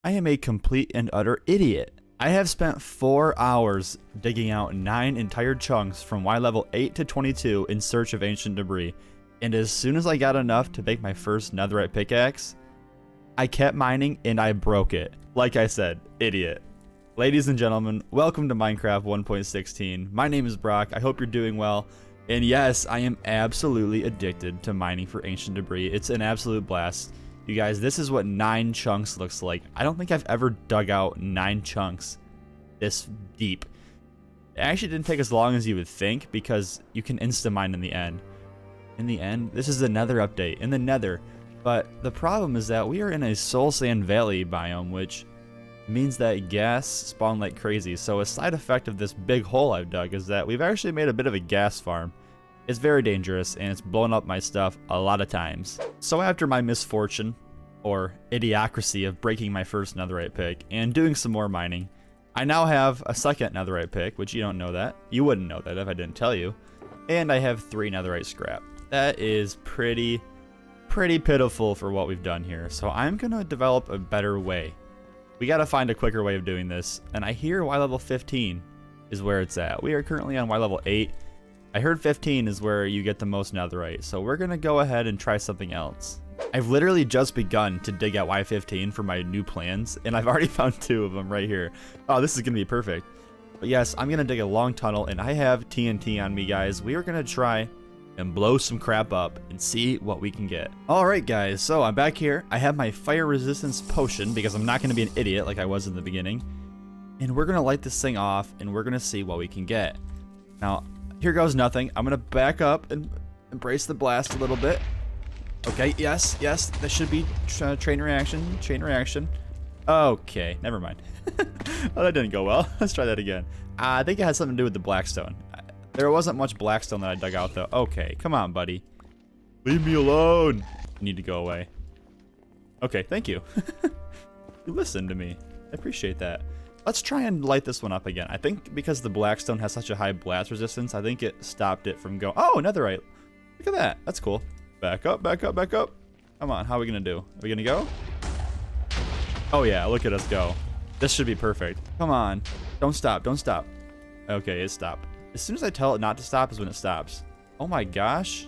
I am a complete and utter idiot. I have spent 4 hours digging out 9 entire chunks from Y level 8 to 22 in search of ancient debris, and as soon as I got enough to make my first netherite pickaxe, I kept mining and I broke it. Like I said, idiot. Ladies and gentlemen, welcome to Minecraft 1.16. My name is Brock, I hope you're doing well, and yes, I am absolutely addicted to mining for ancient debris. It's an absolute blast. You guys, this is what 9 chunks looks like. I don't think I've ever dug out 9 chunks this deep. It actually didn't take as long as you would think because you can insta-mine in the end. In the end, this is the nether update, in the nether. But the problem is that we are in a soul sand valley biome, which means that gas spawn like crazy. So a side effect of this big hole I've dug is that we've actually made a bit of a gas farm. It's very dangerous and it's blown up my stuff a lot of times. So after my misfortune, or idiocracy of breaking my first netherite pick and doing some more mining, I now have a second netherite pick, which you don't know that. You wouldn't know that if I didn't tell you. And I have 3 netherite scrap. That is pretty pitiful for what we've done here. So I'm gonna develop a better way. We gotta find a quicker way of doing this. And I hear Y level 15 is where it's at. We are currently on Y level 8. I heard 15 is where you get the most netherite, so we're gonna go ahead and try something else. I've literally just begun to dig at Y15 for my new plans, and I've already found 2 of them right here. Oh, this is gonna be perfect. But yes, I'm gonna dig a long tunnel, and I have TNT on me, guys. We are gonna try and blow some crap up and see what we can get. Alright guys, so I'm back here. I have my fire resistance potion because I'm not gonna be an idiot like I was in the beginning. And we're gonna light this thing off, and we're gonna see what we can get. Now, here goes nothing. I'm gonna back up and embrace the blast a little bit. Okay, yes, that should be chain reaction. Okay, never mind. Oh, that didn't go well. Let's try that again. I think it has something to do with the blackstone. There wasn't much blackstone that I dug out though. Okay, come on, buddy. Leave me alone. You need to go away. Okay, thank you. You listened to me. I appreciate that. Let's try and light this one up again. I think because the blackstone has such a high blast resistance, I think it stopped it from going. Oh, netherite. Look at that. That's cool. Back up. Come on, how are we gonna do? Are we gonna go? Oh yeah, look at us go. This should be perfect. Come on. Don't stop. Okay, it stopped. As soon as I tell it not to stop is when it stops. Oh my gosh.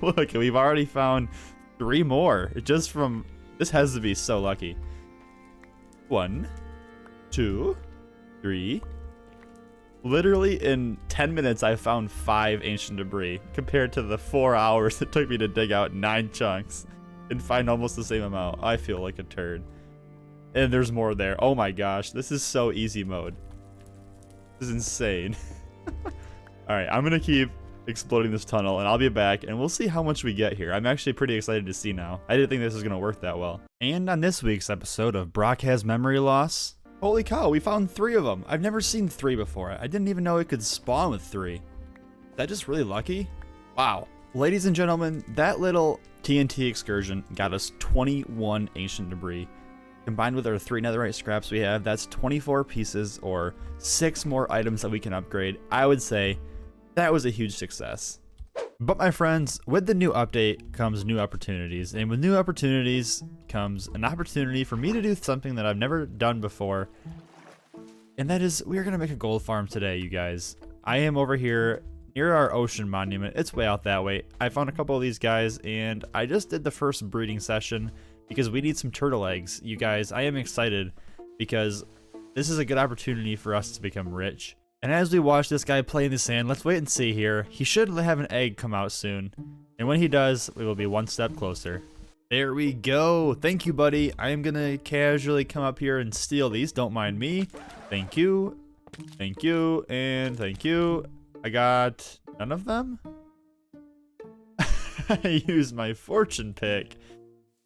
Look, we've already found 3 more. Just from, this has to be so lucky. 1, 2, 3. Literally in 10 minutes I found 5 ancient debris compared to the 4 hours it took me to dig out 9 chunks and find almost the same amount. I feel like a turd. And there's more there. Oh my gosh, this is so easy mode. This is insane. Alright, I'm gonna keep exploding this tunnel and I'll be back and we'll see how much we get here. I'm actually pretty excited to see now. I didn't think this was gonna work that well. And on this week's episode of Brock Has Memory Loss, holy cow, we found 3 of them. I've never seen 3 before. I didn't even know it could spawn with 3. Is that just really lucky? Wow. Ladies and gentlemen, that little TNT excursion got us 21 ancient debris. Combined with our 3 netherite scraps we have, that's 24 pieces or 6 more items that we can upgrade. I would say that was a huge success. But my friends, with the new update comes new opportunities, and with new opportunities comes an opportunity for me to do something that I've never done before, and that is we are going to make a gold farm today, you guys. I am over here near our ocean monument. It's way out that way. I found a couple of these guys, and I just did the first breeding session because we need some turtle eggs. You guys, I am excited because this is a good opportunity for us to become rich. And as we watch this guy play in the sand, let's wait and see here. He should have an egg come out soon. And when he does, we will be 1 step closer. There we go. Thank you, buddy. I am gonna casually come up here and steal these. Don't mind me. Thank you. Thank you. And thank you. I got none of them. I used my fortune pick.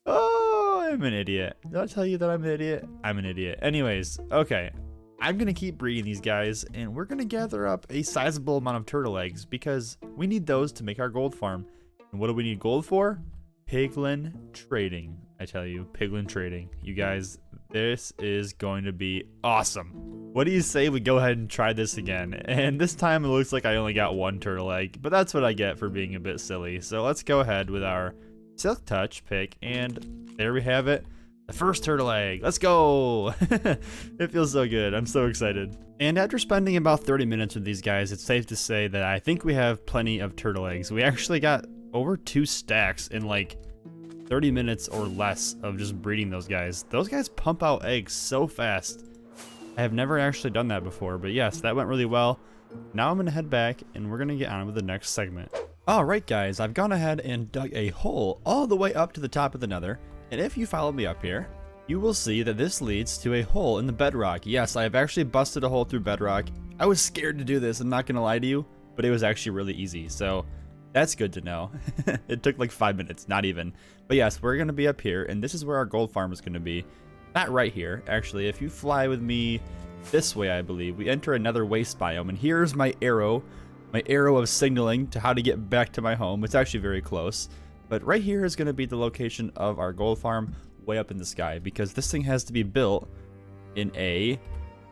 Oh, I'm an idiot. Did I tell you that I'm an idiot? I'm an idiot. Anyways, okay. I'm gonna keep breeding these guys, and we're gonna gather up a sizable amount of turtle eggs because we need those to make our gold farm. And what do we need gold for? Piglin trading. I tell you, piglin trading. You guys, this is going to be awesome. What do you say we go ahead and try this again? And this time it looks like I only got 1 turtle egg, but that's what I get for being a bit silly. So let's go ahead with our Silk Touch pick, and there we have it. The first turtle egg. Let's go. It feels so good. I'm so excited. And after spending about 30 minutes with these guys, it's safe to say that I think we have plenty of turtle eggs. We actually got over 2 stacks in like 30 minutes or less of just breeding those guys. Those guys pump out eggs so fast. I have never actually done that before, but yes, that went really well. Now I'm gonna head back and we're gonna get on with the next segment. Alright guys, I've gone ahead and dug a hole all the way up to the top of the nether. And if you follow me up here, you will see that this leads to a hole in the bedrock. Yes, I have actually busted a hole through bedrock. I was scared to do this, I'm not gonna lie to you, but it was actually really easy, so that's good to know. It took like 5 minutes, not even. But yes, we're gonna be up here, and this is where our gold farm is gonna be. Not right here, actually. If you fly with me this way, I believe, we enter another waste biome, and here's my arrow of signaling to how to get back to my home. It's actually very close. But right here is going to be the location of our gold farm way up in the sky, because this thing has to be built in a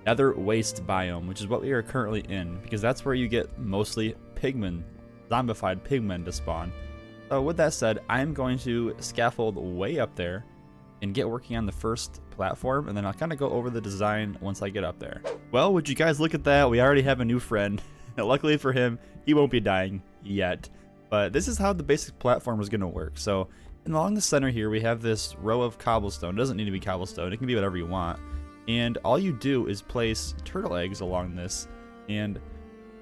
nether waste biome, which is what we are currently in, because that's where you get mostly pigmen, zombified pigmen to spawn. So with that said, I'm going to scaffold way up there and get working on the first platform, and then I'll kind of go over the design once I get up there. Well, would you guys look at that? We already have a new friend. Luckily for him, he won't be dying yet. But this is how the basic platform is going to work. So along the center here, we have this row of cobblestone. It doesn't need to be cobblestone. It can be whatever you want. And all you do is place turtle eggs along this. And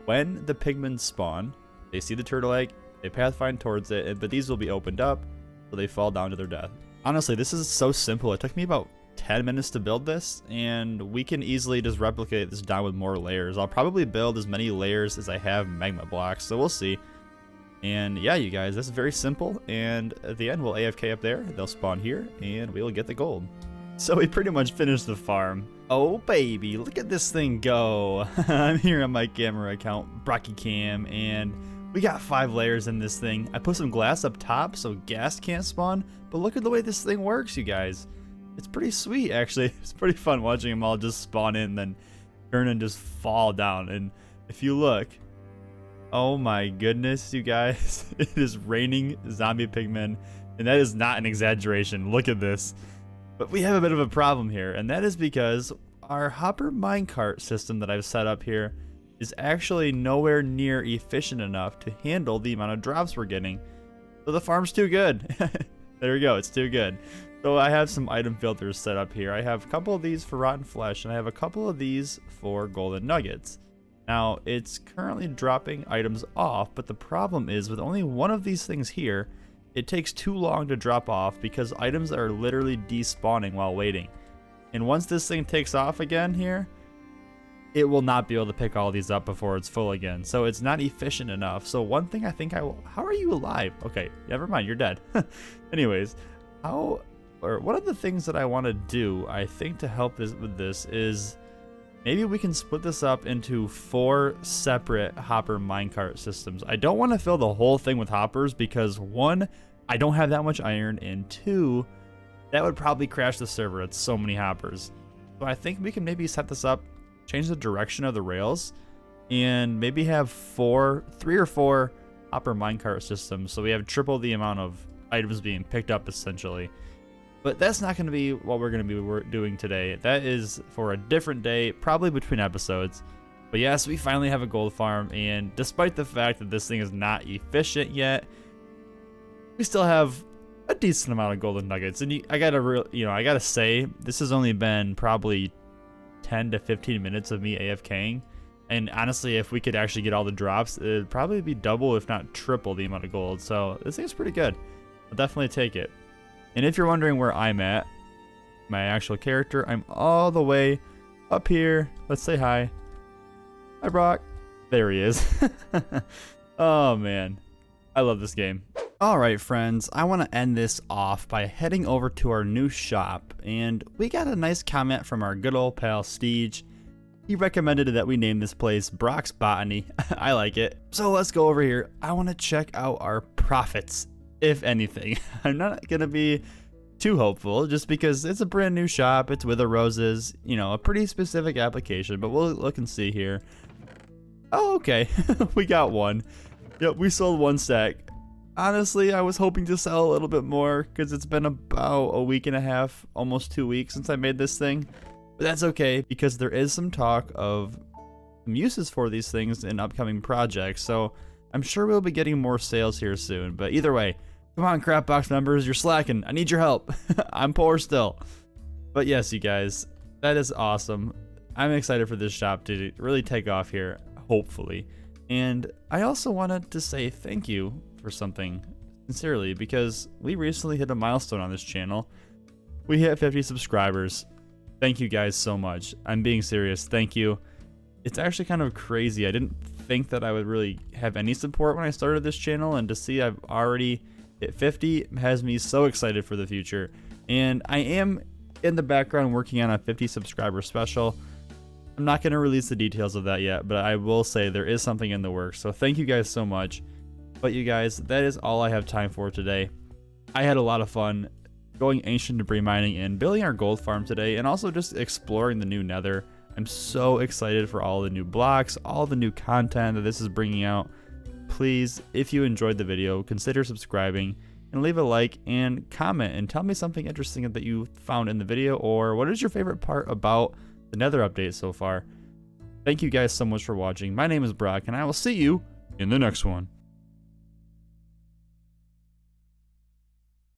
when the pigmen spawn, they see the turtle egg, they pathfind towards it, but these will be opened up so they fall down to their death. Honestly, this is so simple. It took me about 10 minutes to build this, and we can easily just replicate this down with more layers. I'll probably build as many layers as I have magma blocks, so we'll see. And yeah, you guys, this is very simple, and at the end we'll AFK up there, they'll spawn here, and we'll get the gold. So we pretty much finished the farm. Oh baby, look at this thing go. I'm here on my camera account, BrockyCam, and we got 5 layers in this thing. I put some glass up top so gas can't spawn, but look at the way this thing works, you guys. It's pretty sweet, actually. It's pretty fun watching them all just spawn in, then turn and just fall down. And if you look, oh my goodness, you guys, it is raining zombie pigmen, and that is not an exaggeration. Look at this. But we have a bit of a problem here, and that is because our hopper minecart system that I've set up here is actually nowhere near efficient enough to handle the amount of drops we're getting. So the farm's too good. There we go, it's too good. So I have some item filters set up here. I have a couple of these for rotten flesh, and I have a couple of these for golden nuggets. Now, it's currently dropping items off, but the problem is with only one of these things here, it takes too long to drop off because items are literally despawning while waiting. And once this thing takes off again here, it will not be able to pick all these up before it's full again. So it's not efficient enough. So one thing I think I will... How are you alive? Okay, never mind, you're dead. Anyways, one of the things that I want to do, I think, to help with this is maybe we can split this up into 4 separate hopper minecart systems. I don't want to fill the whole thing with hoppers because 1, I don't have that much iron, and 2, that would probably crash the server. It's so many hoppers. So I think we can maybe set this up, change the direction of the rails, and maybe have 3 or 4 hopper minecart systems. So we have triple the amount of items being picked up essentially. But that's not going to be what we're going to be doing today. That is for a different day, probably between episodes. But yes, we finally have a gold farm, and despite the fact that this thing is not efficient yet, we still have a decent amount of golden nuggets. And I gotta say, this has only been probably 10 to 15 minutes of me AFKing. And honestly, if we could actually get all the drops, it'd probably be double, if not triple, the amount of gold. So this thing's pretty good. I'll definitely take it. And if you're wondering where I'm at, my actual character, I'm all the way up here. Let's say hi. Hi, Brock. There he is. Oh, man. I love this game. All right, friends. I want to end this off by heading over to our new shop. And we got a nice comment from our good old pal, Steege. He recommended that we name this place Brock's Botany. I like it. So let's go over here. I want to check out our profits, if anything. I'm not going to be too hopeful just because it's a brand new shop. It's Wither Roses, you know, a pretty specific application, but we'll look and see here. Oh, okay. We got one. Yep, we sold 1 stack. Honestly, I was hoping to sell a little bit more because it's been about a week and a half, almost 2 weeks since I made this thing. But that's okay because there is some talk of some uses for these things in upcoming projects. So I'm sure we'll be getting more sales here soon. But either way, come on, CraftBox members, you're slacking. I need your help. I'm poor still. But yes, you guys, that is awesome. I'm excited for this shop to really take off here, hopefully. And I also wanted to say thank you for something sincerely because we recently hit a milestone on this channel. We hit 50 subscribers. Thank you guys so much. I'm being serious. Thank you. It's actually kind of crazy. I didn't think that I would really have any support when I started this channel, and to see I've already hit 50 has me so excited for the future. And I am in the background working on a 50 subscriber special. I'm not going to release the details of that yet, but I will say there is something in the works. So thank you guys so much. But you guys, that is all I have time for today. I had a lot of fun going ancient debris mining and building our gold farm today, and also just exploring the new nether. I'm so excited for all the new blocks, all the new content that this is bringing out. Please, if you enjoyed the video, consider subscribing and leave a like and comment and tell me something interesting that you found in the video, or what is your favorite part about the nether update so far. Thank you guys so much for watching. My name is Brock, and I will see you in the next one.